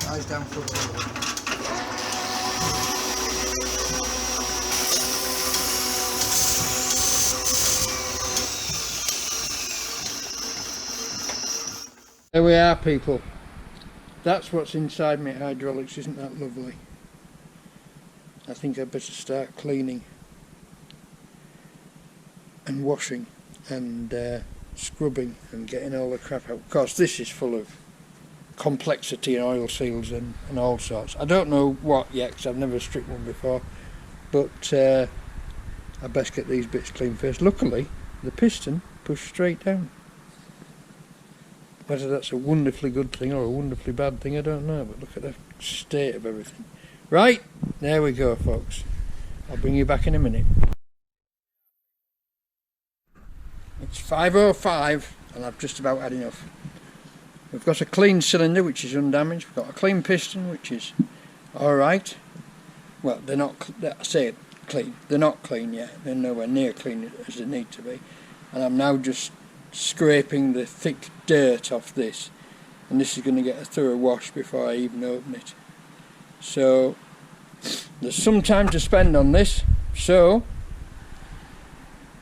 Eyes down for a There we are, people. That's what's inside my hydraulics. Isn't that lovely? I think I'd better start cleaning and washing and scrubbing and getting all the crap out. Of course, this is full of complexity and oil seals and all sorts. I don't know what yet because I've never stripped one before, but I best get these bits clean first. Luckily, the piston pushed straight down. Whether that's a wonderfully good thing or a wonderfully bad thing, I don't know, but look at the state of everything. Right, there we go, folks. I'll bring you back in a minute. It's 5:05 and I've just about had enough. We've got a clean cylinder which is undamaged. We've got a clean piston which is alright. Well, they're not, I say clean, they're not clean yet. They're nowhere near clean as they need to be. And I'm now just scraping the thick dirt off this, and this is going to get a thorough wash before I even open it. So there's some time to spend on this, so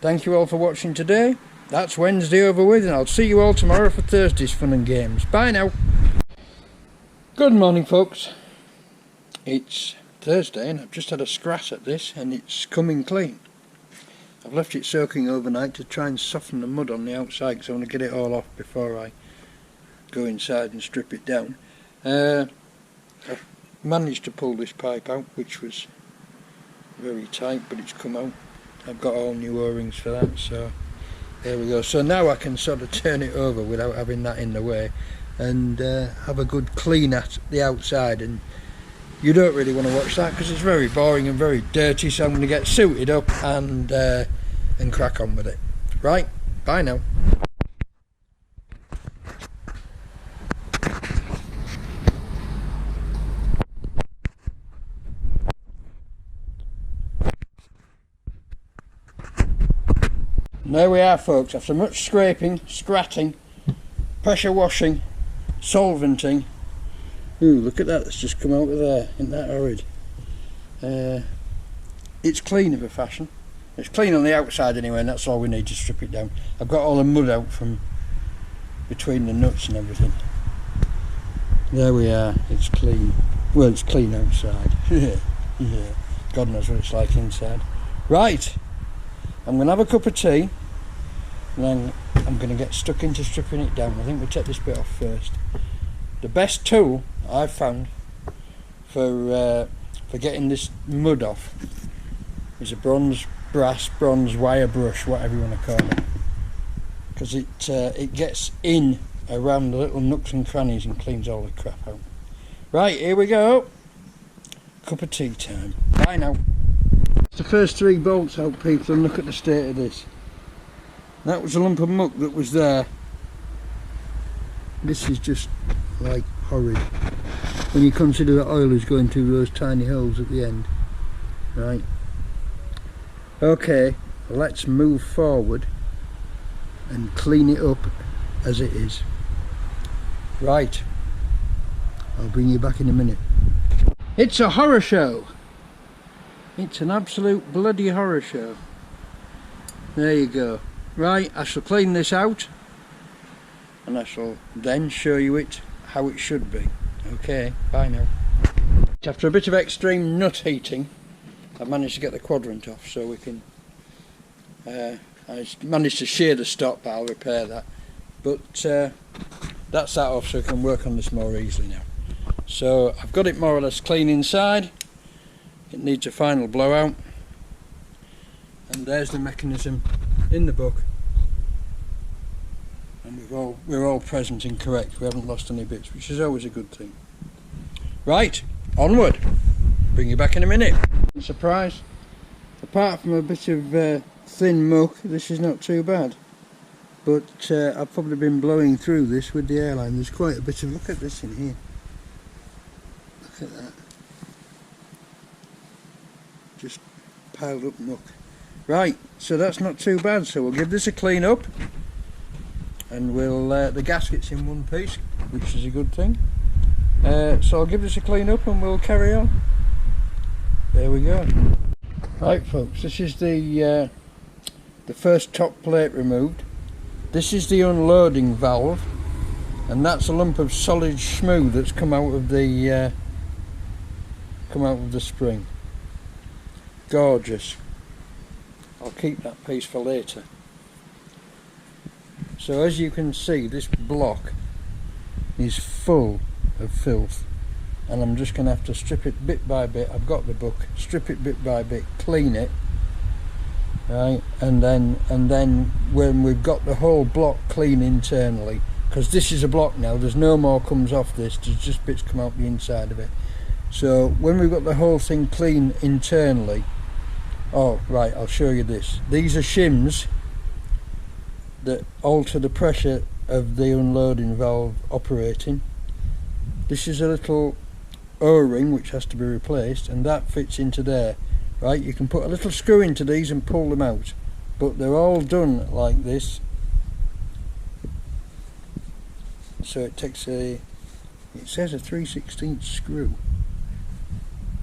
thank you all for watching today. That's Wednesday over with, and I'll see you all tomorrow for Thursday's fun and games. Bye now. Good morning, folks. It's Thursday and I've just had a scratch at this and it's coming clean. I've left it soaking overnight to try and soften the mud on the outside because I want to get it all off before I go inside and strip it down. I've managed to pull this pipe out, which was very tight, but it's come out. I've got all new O-rings for that, so there we go. So now I can sort of turn it over without having that in the way and have a good clean at the outside. And you don't really want to watch that because it's very boring and very dirty, so I'm going to get suited up and crack on with it. Right, bye now. And there we are, folks. After much scraping, scratting, pressure washing, solventing. Ooh, look at that, that's just come out of there. Isn't that horrid? It's clean of a fashion. It's clean on the outside anyway, and that's all we need to strip it down. I've got all the mud out from between the nuts and everything. There we are, it's clean. Well, it's clean outside. Yeah, God knows what it's like inside. Right, I'm going to have a cup of tea, and then I'm going to get stuck into stripping it down. I think we'll take this bit off first. The best tool I've found for getting this mud off is a brass bronze wire brush, whatever you want to call it, because it gets in around the little nooks and crannies and cleans all the crap out. Right, here we go. Cup of tea time. Bye now. It's the first 3 bolts out, people, and look at the state of this. That was a lump of muck that was there. This is just like horrid when you consider that oil is going through those tiny holes at the end. Right, okay, let's move forward and clean it up as it is. Right, I'll bring you back in a minute. It's a horror show. It's an absolute bloody horror show. There you go. Right, I shall clean this out and I shall then show you it how it should be. Okay, bye now. After a bit of extreme nut heating, I've managed to get the quadrant off, so we can I managed to shear the stop, but I'll repair that. But that's that off, so I can work on this more easily now. So I've got it more or less clean inside. It needs a final blowout, and there's the mechanism in the book. And we're all present and correct. We haven't lost any bits, which is always a good thing. Right, onward. Bring you back in a minute. Surprise! Apart from a bit of thin muck, this is not too bad. But I've probably been blowing through this with the airline. There's quite a bit of, look at this in here. Look at that. Just piled up muck. Right, so that's not too bad. So we'll give this a clean up. And we'll the gasket's in one piece, which is a good thing. So I'll give this a clean up and we'll carry on. There we go. Right folks, this is the first top plate removed. This is the unloading valve, and that's a lump of solid schmoo that's come out of the spring. Gorgeous. I'll keep that piece for later. So as you can see, this block is full of filth, and I'm just going to have to strip it bit by bit. I've got the book. Strip it bit by bit, clean it, right, and then when we've got the whole block clean internally, because this is a block now, there's no more comes off this, there's just bits come out the inside of it. So when we've got the whole thing clean internally, oh right, I'll show you this. These are shims that alter the pressure of the unloading valve operating. This is a little O-ring which has to be replaced, and that fits into there. Right, you can put a little screw into these and pull them out, but they're all done like this. So it takes it says a 3/16 screw.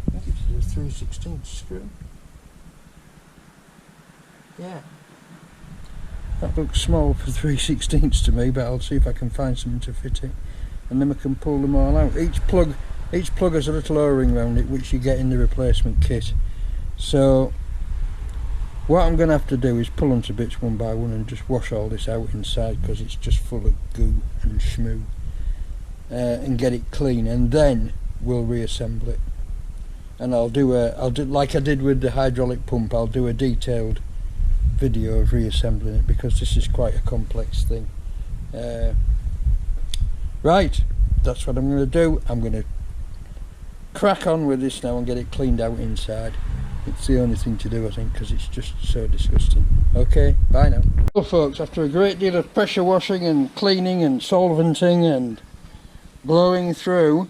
I think it's a 3/16 screw. Yeah. That looks small for 3/16 to me, but I'll see if I can find something to fit it. And then we can pull them all out. Each plug has a little O-ring around it, which you get in the replacement kit. So what I'm going to have to do is pull them to bits one by one and just wash all this out inside, because it's just full of goo and schmoo, and get it clean, and then we'll reassemble it. And I'll do like I did with the hydraulic pump. I'll do a detailed video of reassembling it, because this is quite a complex thing. Right, that's what I'm going to do. I'm going to crack on with this now and get it cleaned out inside. It's the only thing to do, I think, because it's just so disgusting. Okay, bye now. Well folks, after a great deal of pressure washing and cleaning and solventing and blowing through,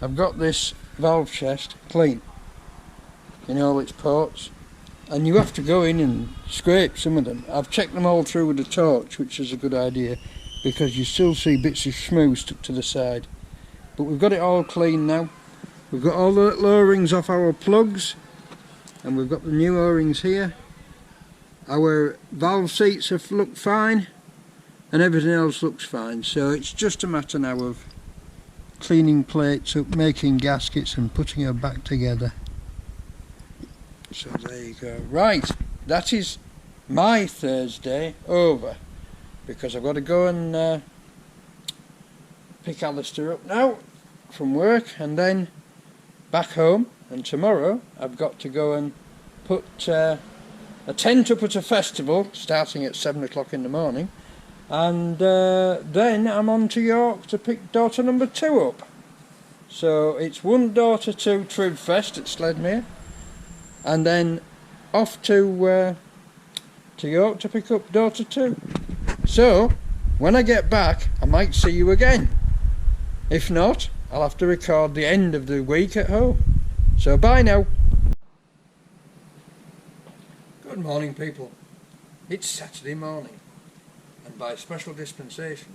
I've got this valve chest clean in all its ports, and you have to go in and scrape some of them. I've checked them all through with a torch, which is a good idea, because you still see bits of schmoo stuck to the side. But we've got it all clean now. We've got all the little O-rings off our plugs, and we've got the new O-rings here. Our valve seats have looked fine, and everything else looks fine. So it's just a matter now of cleaning plates up, making gaskets, and putting her back together. So there you go. Right, that is my Thursday over, because I've got to go and pick Alistair up now from work, and then back home. And tomorrow I've got to go and put a tent up at a festival starting at 7 o'clock in the morning, and then I'm on to York to pick daughter number 2 up. So it's one daughter to Tribfest at Sledmere, and then off to York to pick up daughter 2. So when I get back, I might see you again. If not, I'll have to record the end of the week at home. So bye now. Good morning people. It's Saturday morning, and by special dispensation,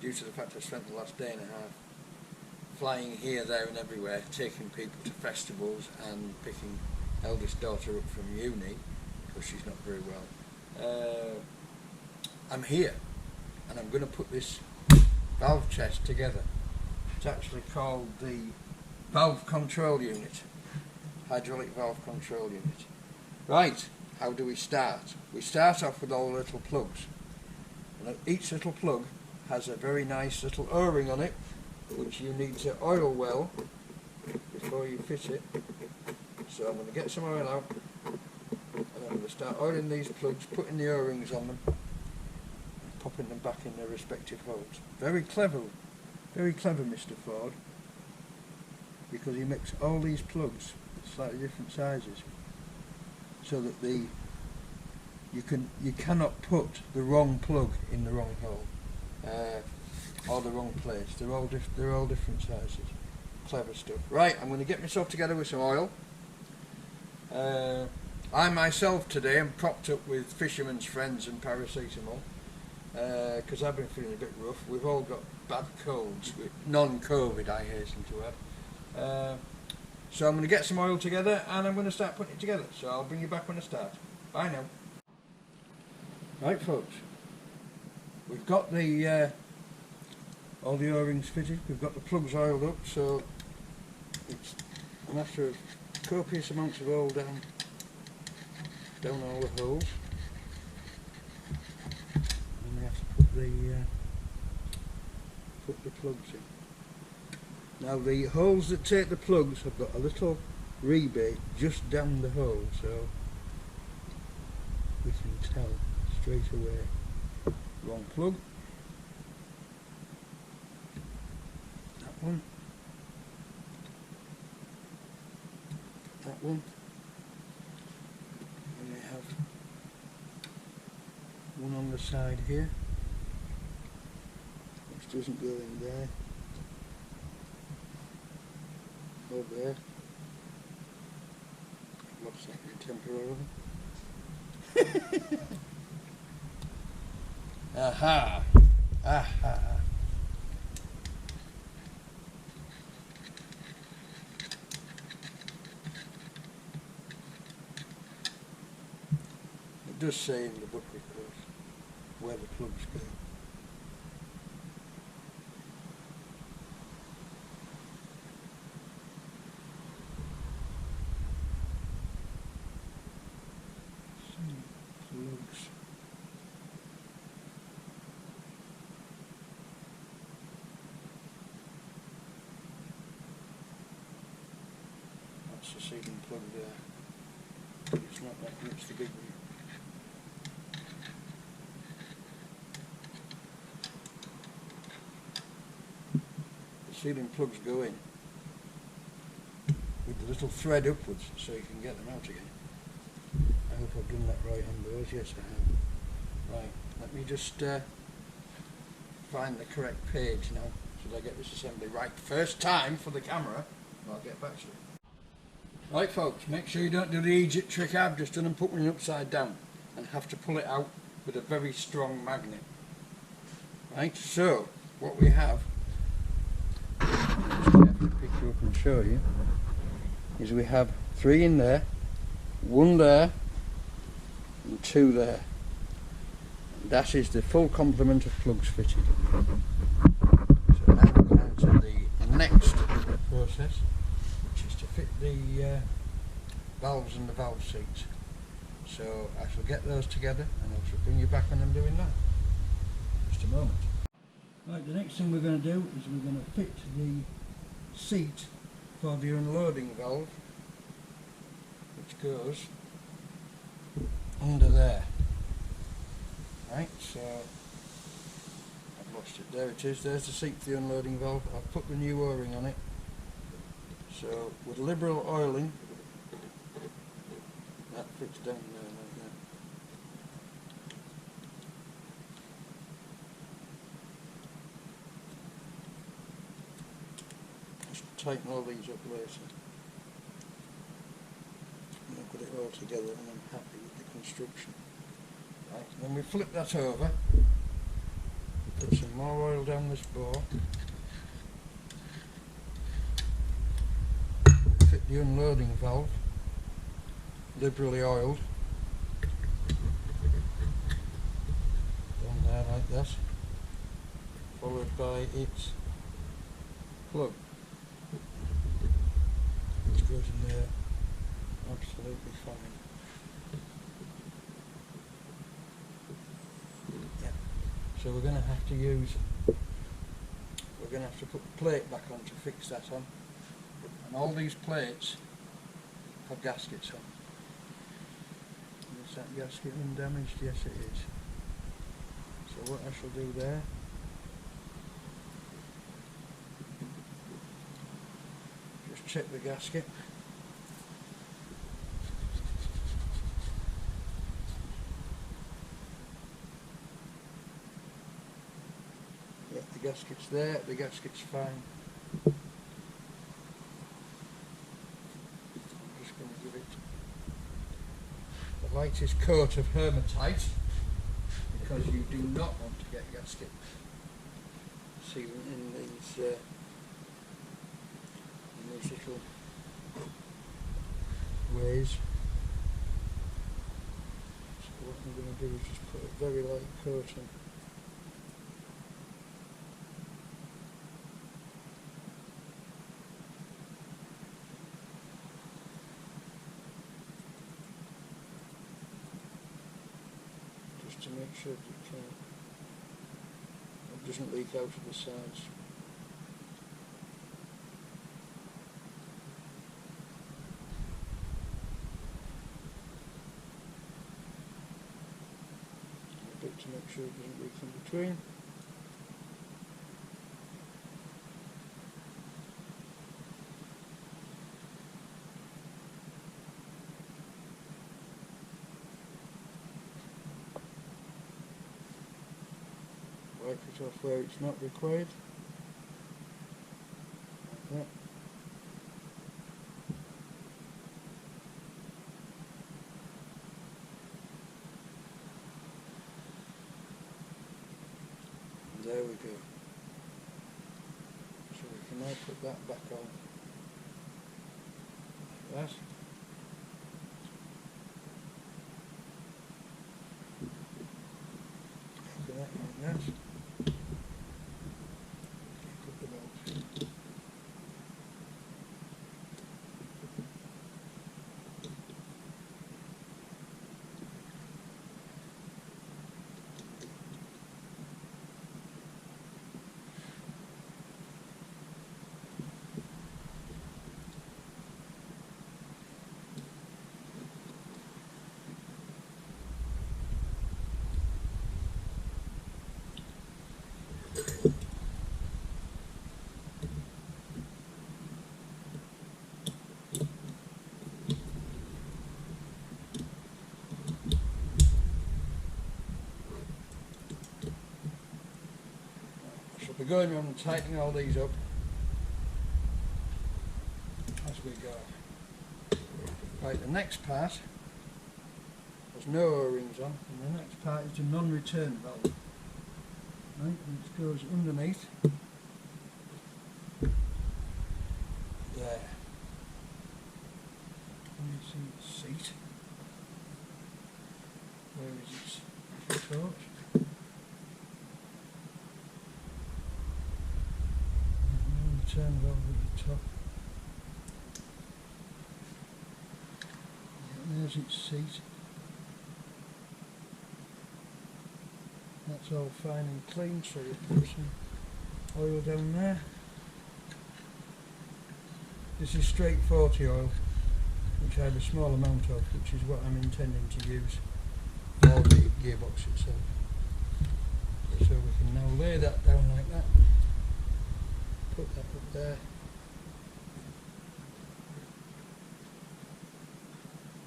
due to the fact I've spent the last day and a half flying here, there and everywhere, taking people to festivals and picking eldest daughter up from uni, because she's not very well, I'm here, and I'm going to put this valve chest together. It's actually called the valve control unit, hydraulic valve control unit. Right, how do we start? We start off with all the little plugs, and each little plug has a very nice little O-ring on it, which you need to oil well before you fit it. So I'm going to get some oil out, and I'm going to start oiling these plugs, putting the O-rings on them, and popping them back in their respective holes. Very clever Mr. Ford, because he makes all these plugs slightly different sizes, so that you cannot put the wrong plug in the wrong hole, or the wrong place. They're all different sizes. Clever stuff. Right, I'm going to get myself together with some oil. I myself today am propped up with Fisherman's Friends and paracetamol, because I've been feeling a bit rough. We've all got bad colds. non-COVID, I hasten to add. So I'm going to get some oil together and I'm going to start putting it together. So I'll bring you back when I start. Bye now. Right folks, we've got the all the O-rings fitted, we've got the plugs oiled up, so it's a matter of copious amounts of oil down all the holes. And we have to put the plugs in. Now the holes that take the plugs have got a little rebate just down the hole, so we can tell straight away. Wrong plug. That one. That one. And we have one on the side here, which doesn't go in there. Over there. Lost that temporarily. Aha! Aha! It does say in the book, of course, where the plugs go. Plugs. That's the ceiling plug there. It's not that one, it's the big one. The ceiling plugs go in with the little thread upwards so you can get them out again. I hope I've done that right on those. Yes, I have. Right, let me just find the correct page now so that I get this assembly right first time for the camera. I'll get back to it. Right folks, make sure you don't do the Egypt trick I've just done and put one upside down and have to pull it out with a very strong magnet. Right, so what we have, just have to pick you up and show you, is we have 3 in there, 1 there, and 2 there. That is the full complement of plugs fitted. So now we're on to the next process, which is to fit the valves and the valve seats. So I shall get those together and I shall bring you back when I'm doing that. Just a moment. Right, the next thing we're going to do is we're going to fit the seat for the unloading valve, which goes under there. Right, so I've lost it. There it is. There's the seat for the unloading valve. I've put the new O-ring on it. So with liberal oiling, that fits down there like that. Just tighten all these up later. And I've got it all together and I'm happy with the construction. Right, then we flip that over, put some more oil down this bore, fit the unloading valve, liberally oiled, down there like that, followed by its plug, which goes in there absolutely fine. So we're going to have to put the plate back on to fix that on. And all these plates have gaskets on. Is that gasket undamaged? Yes it is. So what I shall do there, just check the gasket. Yeah, the gasket's there, the gasket's fine. I'm just going to give it the lightest coat of hematite, because you do not want to get gasket sealant in these little ways. So what I'm going to do is just put a very light coat on. Just to make sure that it doesn't leak out of the sides. To make sure it doesn't leak in between. Wipe it off where it's not required. Like that. There we go. So we can now put that back on like that. Open that like that. Put them out. We're going around and tightening all these up as we go. Right, the next part, there's no O-rings on, and the next part is the non-return valve. Right, and it goes underneath there. Can you see its seat? Where is its torch? Turn valve at the top. And there's its seat. That's all fine and clean, so you put some oil down there. This is straight 40 oil, which I have a small amount of, which is what I'm intending to use for the gearbox itself. So we can now lay that down like that. Put that up there.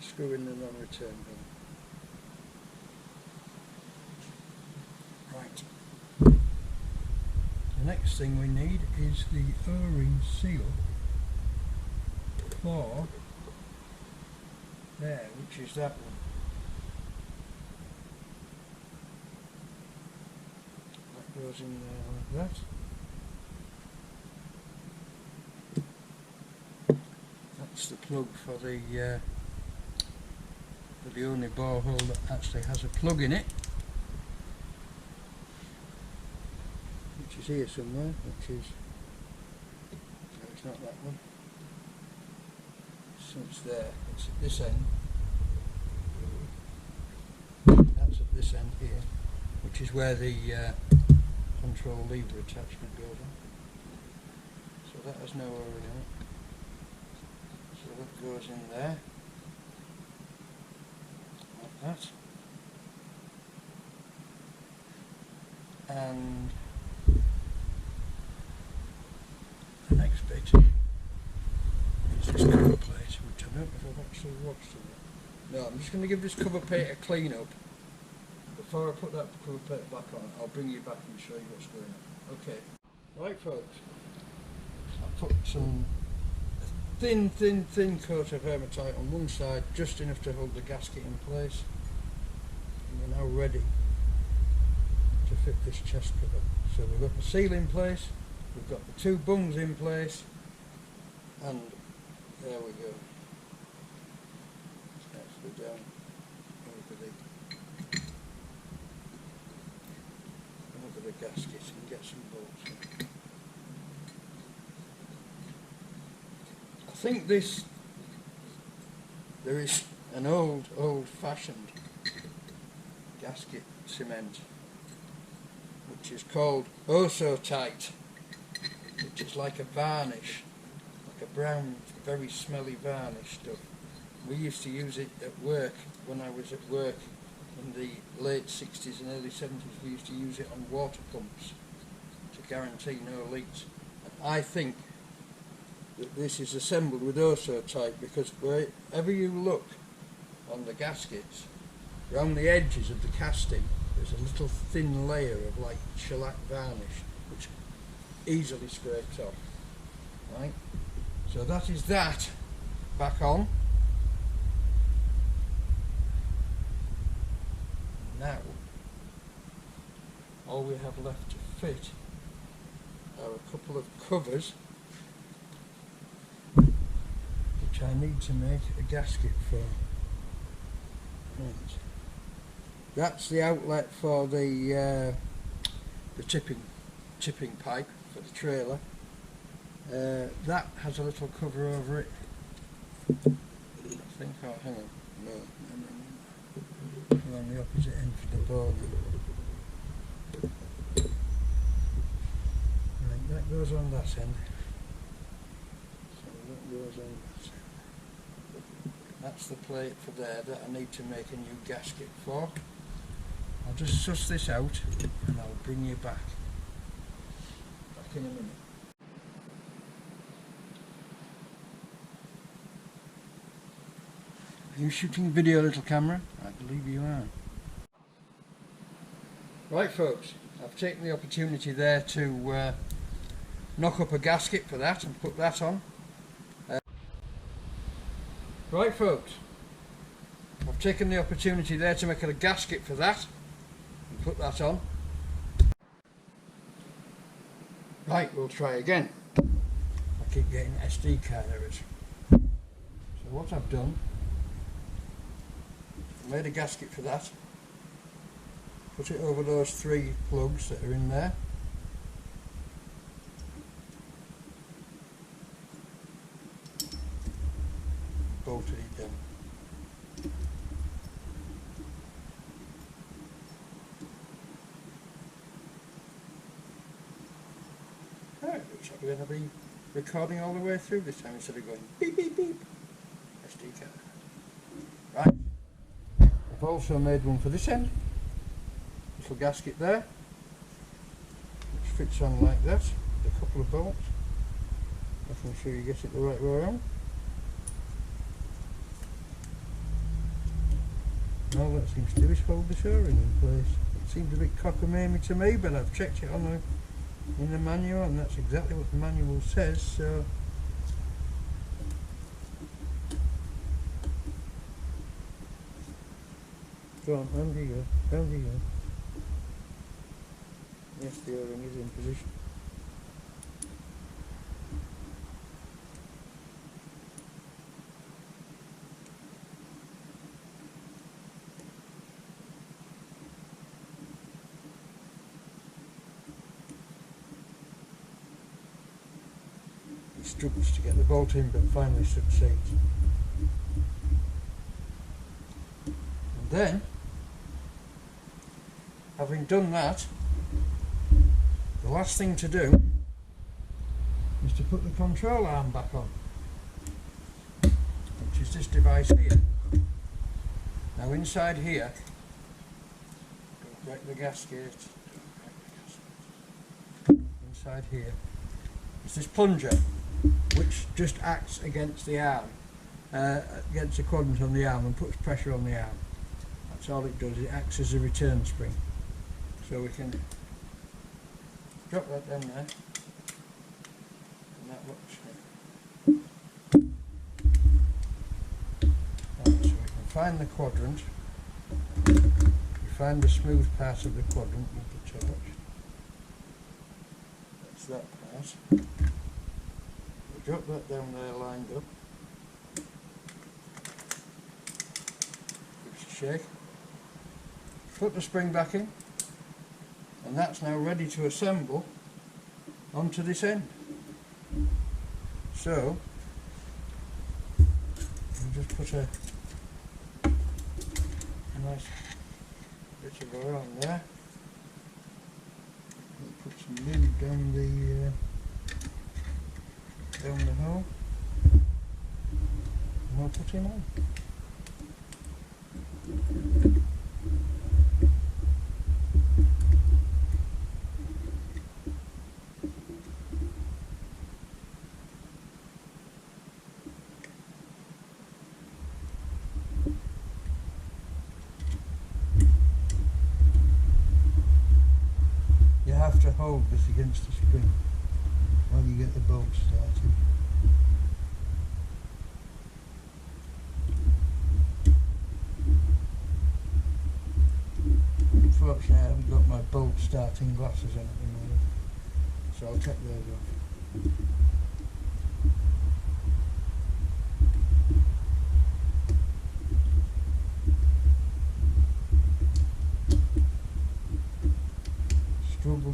Screw in the non-return valve. Right. The next thing we need is the O-ring seal for there, which is that one. That goes in there like that. That's the plug for the only borehole that actually has a plug in it, which is here somewhere, which is, no, it's not that one, so it's there, it's at this end, that's at this end here, which is where the control lever attachment goes on, so that has no O-ring on it. So that goes in there, like that, and the next bit is this cover plate, which I don't know if I've actually watched it. No, I'm just going to give this cover plate a clean up. Before I put that cover plate back on, I'll bring you back and show you what's going on. Okay, right folks, I've put some thin coat of hematite on one side, just enough to hold the gasket in place, and we're now ready to fit this chest cover. So we've got the seal in place, we've got the two bungs in place, and There we go. It's actually down over the gasket and get some bolts in. I think there is an old-fashioned gasket cement which is called Oh So Tight, which is like a varnish, like a brown, very smelly varnish stuff. We used to use it at work when I was at work in the late 60s and early 70s. We used to use it on water pumps to guarantee no leaks. And I think that this is assembled with Oh So Tight because wherever you look on the gaskets, around the edges of the casting, there's a little thin layer of like shellac varnish which easily scrapes off. Right? So that is that back on. Now, all we have left to fit are a couple of covers which I need to make a gasket for. Right. That's the outlet for the tipping pipe for the trailer. That has a little cover over it. I think, oh, hang on, no. On the opposite end for the board. Right, that goes on that end. So that goes on that end. That's the plate for there that I need to make a new gasket for. I'll just suss this out and I'll bring you back in a minute. Are you shooting video, little camera? I believe you are. Right folks, I've taken the opportunity there to knock up a gasket for that and put that on. Right folks, I've taken the opportunity there to make a gasket for that and put that on. Right, we'll try again. I keep getting SD card errors. So what I've done, made a gasket for that, put it over those 3 plugs that are in there, bolted it down. Right, looks like we're going to be recording all the way through this time instead of going beep beep beep. SD card. Right. I've also made one for this end, little gasket there, which fits on like that, with a couple of bolts. Making sure you get it the right way around. And all that seems to do is hold the shoring in place. It seems a bit cockamamie to me, but I've checked it on in the manual, and that's exactly what the manual says. So. Go on, round you go, round you go. Yes, the O-ring is in position. He struggles to get the bolt in, but finally succeeds. And then, having done that, the last thing to do is to put the control arm back on, which is this device here. Now inside here, don't break the gasket, inside here is this plunger, which just acts against the arm, against the quadrant on the arm and puts pressure on the arm. That's all it does, it acts as a return spring. So we can drop that down there, and that looks right, so we can find the quadrant, we find the smooth part of the quadrant with the torch, that's that part, we drop that down there lined up, shake. Put the spring back in, and that's now ready to assemble onto this end. So we'll just put a nice bit of around there. We'll put some lid down the hole, and we'll put him on. You have to hold this against the spring while you get the bolt started. Unfortunately, I haven't got my bolt starting glasses on at the moment, so I'll take those off.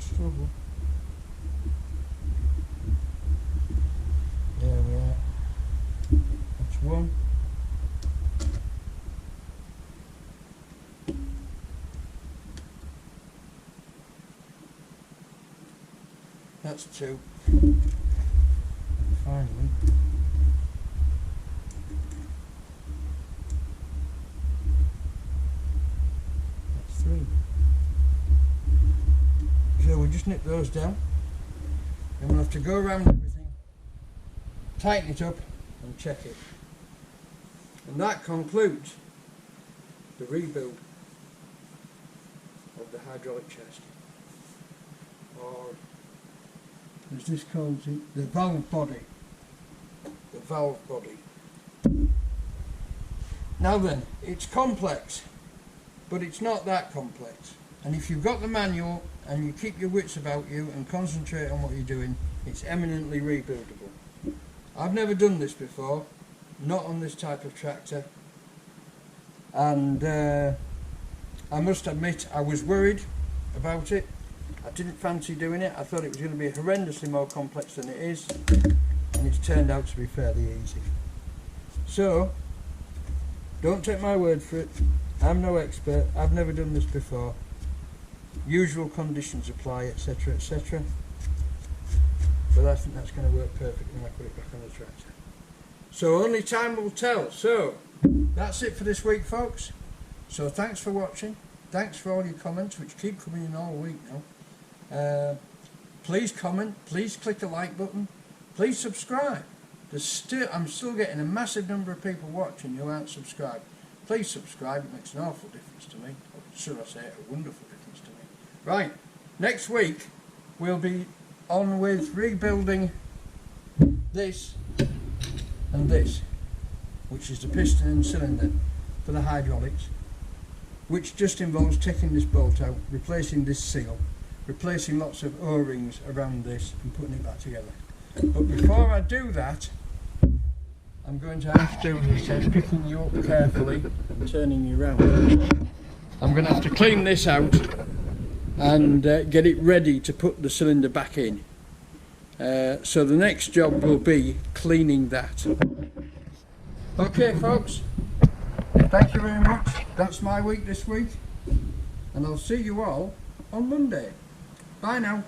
Struggle. There we are. That's one. That's two. And finally, that's three. So we'll just nip those down, and we'll have to go around everything, tighten it up and check it. And that concludes the rebuild of the hydraulic chest, or as this calls it, the valve body. The valve body. Now then, it's complex, but it's not that complex. And if you've got the manual and you keep your wits about you and concentrate on what you're doing, it's eminently rebuildable. I've never done this before, not on this type of tractor, and I must admit I was worried about it. I didn't fancy doing it. I thought it was going to be horrendously more complex than it is, and it's turned out to be fairly easy. So don't take my word for it. I'm no expert. I've never done this before. Usual conditions apply, etc, etc, but I think that's going to work perfectly when I put it back on the tractor. So only time will tell. So that's it for this week, folks. So thanks for watching, thanks for all your comments, which keep coming in all week now. Please comment, please click the like button, please subscribe. I'm still getting a massive number of people watching who aren't subscribed. Please subscribe, it makes an awful difference to me, or should I say a wonderful difference to me. Right, next week we'll be on with rebuilding this and this, which is the piston and cylinder for the hydraulics, which just involves taking this bolt out, replacing this seal, replacing lots of O-rings around this and putting it back together. But before I do that, I'm going to have to, he says, picking you up carefully and turning you around. I'm going to have to clean this out and get it ready to put the cylinder back in. So the next job will be cleaning that. Okay folks, thank you very much. That's my week this week, and I'll see you all on Monday. Bye now.